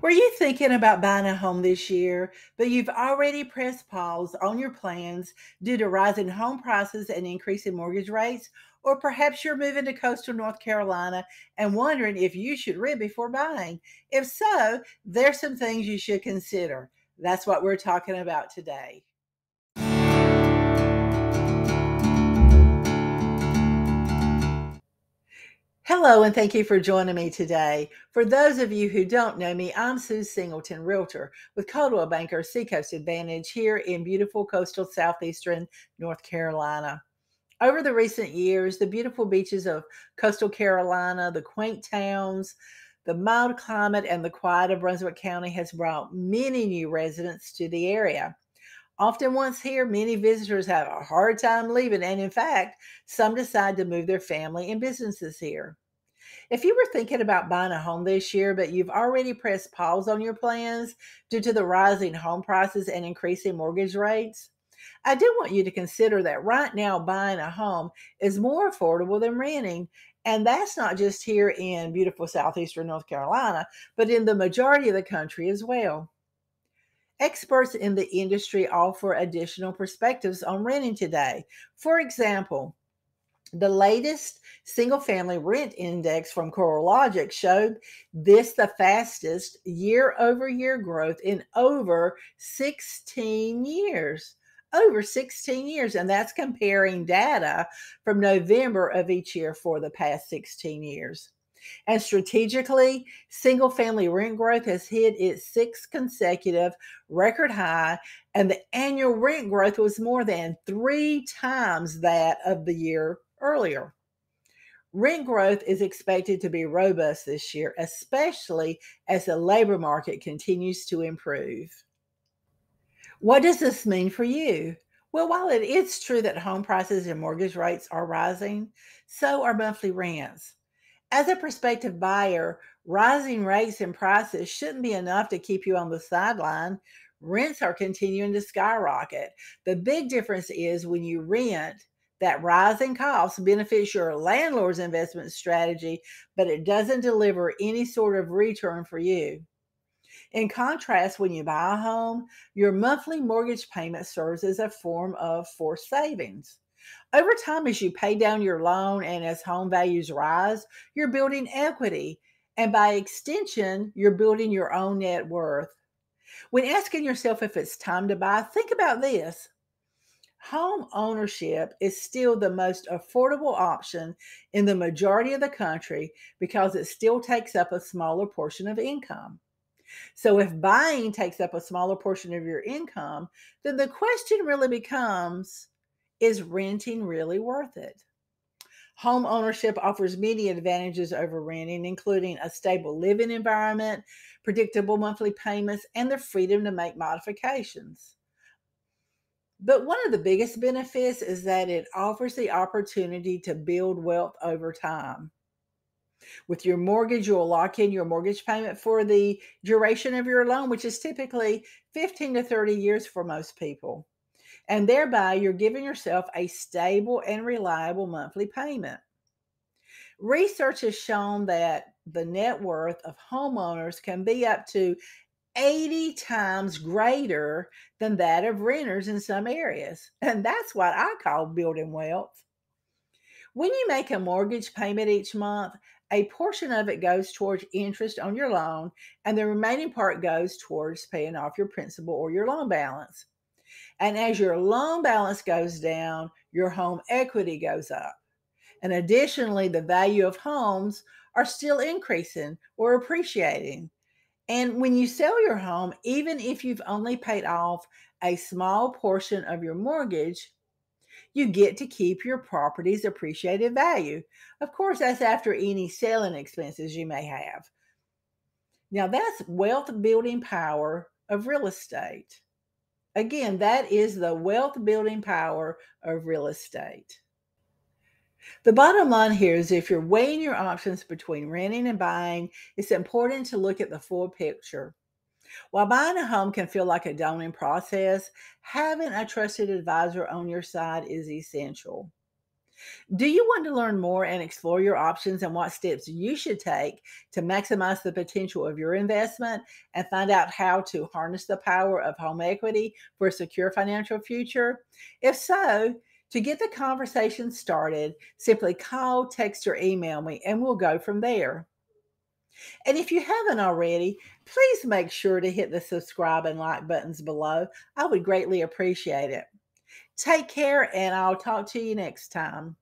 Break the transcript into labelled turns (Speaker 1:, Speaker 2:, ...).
Speaker 1: Were you thinking about buying a home this year, but you've already pressed pause on your plans due to rising home prices and increasing mortgage rates? Or perhaps you're moving to coastal North Carolina and wondering if you should rent before buying. If so, there's some things you should consider. That's what we're talking about today. Hello, and thank you for joining me today. For those of you who don't know me, I'm Sue Singleton, Realtor with Coldwell Banker Seacoast Advantage here in beautiful coastal southeastern North Carolina. Over the recent years, the beautiful beaches of coastal Carolina, the quaint towns, the mild climate, and the quiet of Brunswick County has brought many new residents to the area. Often once here, many visitors have a hard time leaving, and in fact, some decide to move their family and businesses here. If you were thinking about buying a home this year, but you've already pressed pause on your plans due to the rising home prices and increasing mortgage rates, I do want you to consider that right now buying a home is more affordable than renting. And that's not just here in beautiful southeastern North Carolina, but in the majority of the country as well. Experts in the industry offer additional perspectives on renting today. For example, the latest single family rent index from CoreLogic showed this the fastest year over year growth in over 16 years. Over 16 years. And that's comparing data from November of each year for the past 16 years. And strategically, single family rent growth has hit its sixth consecutive record high, and the annual rent growth was more than three times that of the year earlier. Rent growth is expected to be robust this year, especially as the labor market continues to improve. What does this mean for you? Well, while it is true that home prices and mortgage rates are rising, so are monthly rents. As a prospective buyer, rising rates and prices shouldn't be enough to keep you on the sideline. Rents are continuing to skyrocket. The big difference is when you rent, that rising cost benefits your landlord's investment strategy, but it doesn't deliver any sort of return for you. In contrast, when you buy a home, your monthly mortgage payment serves as a form of forced savings. Over time, as you pay down your loan and as home values rise, you're building equity. And by extension, you're building your own net worth. When asking yourself if it's time to buy, think about this. Home ownership is still the most affordable option in the majority of the country because it still takes up a smaller portion of income. So, if buying takes up a smaller portion of your income, then the question really becomes, is renting really worth it? Home ownership offers many advantages over renting, including a stable living environment, predictable monthly payments, and the freedom to make modifications. But one of the biggest benefits is that it offers the opportunity to build wealth over time. With your mortgage, you'll lock in your mortgage payment for the duration of your loan, which is typically 15 to 30 years for most people. And thereby, you're giving yourself a stable and reliable monthly payment. Research has shown that the net worth of homeowners can be up to 80 times greater than that of renters in some areas. And that's what I call building wealth. When you make a mortgage payment each month, a portion of it goes towards interest on your loan, and the remaining part goes towards paying off your principal or your loan balance. And as your loan balance goes down, your home equity goes up. And additionally, the value of homes are still increasing or appreciating. And when you sell your home, even if you've only paid off a small portion of your mortgage, you get to keep your property's appreciated value. Of course, that's after any selling expenses you may have. Now, that's wealth building power of real estate. Again, that is the wealth building power of real estate. The bottom line here is if you're weighing your options between renting and buying, it's important to look at the full picture. While buying a home can feel like a daunting process, having a trusted advisor on your side is essential. Do you want to learn more and explore your options and what steps you should take to maximize the potential of your investment and find out how to harness the power of home equity for a secure financial future? If so, to get the conversation started, simply call, text, or email me and we'll go from there. And if you haven't already, please make sure to hit the subscribe and like buttons below. I would greatly appreciate it. Take care, and I'll talk to you next time.